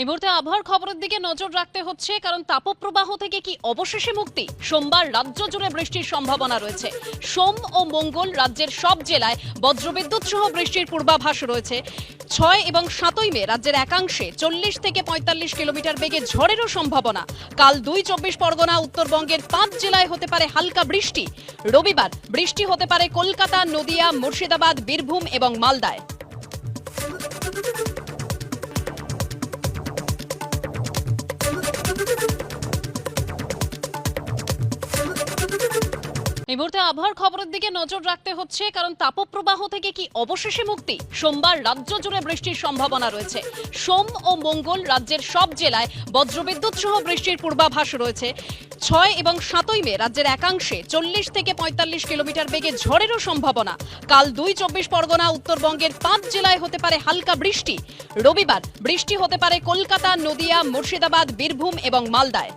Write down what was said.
এই মুহূর্তে আবহাওয়ার খবরের দিকে নজর রাখতে হচ্ছে, কারণ তাপপ্রবাহ থেকে কি অবশেষে মুক্তি? সোমবার রাজ্য জুড়ে বৃষ্টির সম্ভাবনা রয়েছে। সোম ও মঙ্গল রাজ্যের সব জেলায় বজ্রবিদ্যুৎ সহ বৃষ্টির পূর্বাভাস রয়েছে। 6 এবং 7 মে রাজ্যের একাংশে 40 থেকে 45 কিলোমিটার বেগে ঝড়েরও সম্ভাবনা। কাল 2 চব্বিশ পরগনা, উত্তরবঙ্গের 5 জেলায় হতে পারে হালকা বৃষ্টি। রবিবার বৃষ্টি হতে পারে কলকাতা, নদিয়া, মুর্শিদাবাদ, বীরভূম এবং মালদায়। এই মুহূর্তে আবহাওয়ার খবরের দিকে নজর রাখতে হচ্ছে, কারণ তাপপ্রবাহ থেকে কি অবশেষে মুক্তি? সোমবার রাজ্য জুড়ে বৃষ্টির সম্ভাবনা রয়েছে। সোম ও মঙ্গল রাজ্যের সব জেলায় বজ্রবিদ্যুৎ সহ বৃষ্টির পূর্বাভাস রয়েছে। 6 এবং 7 মে রাজ্যের একাংশে 40 থেকে 45 কিলোমিটার বেগে ঝড়েরও সম্ভাবনা। কাল 2 চব্বিশ পরগনা, উত্তরবঙ্গের 5 জেলায় হতে পারে হালকা বৃষ্টি। রবিবার বৃষ্টি হতে পারে কলকাতা, নদিয়া, মুর্শিদাবাদ, বীরভূম এবং মালদায়।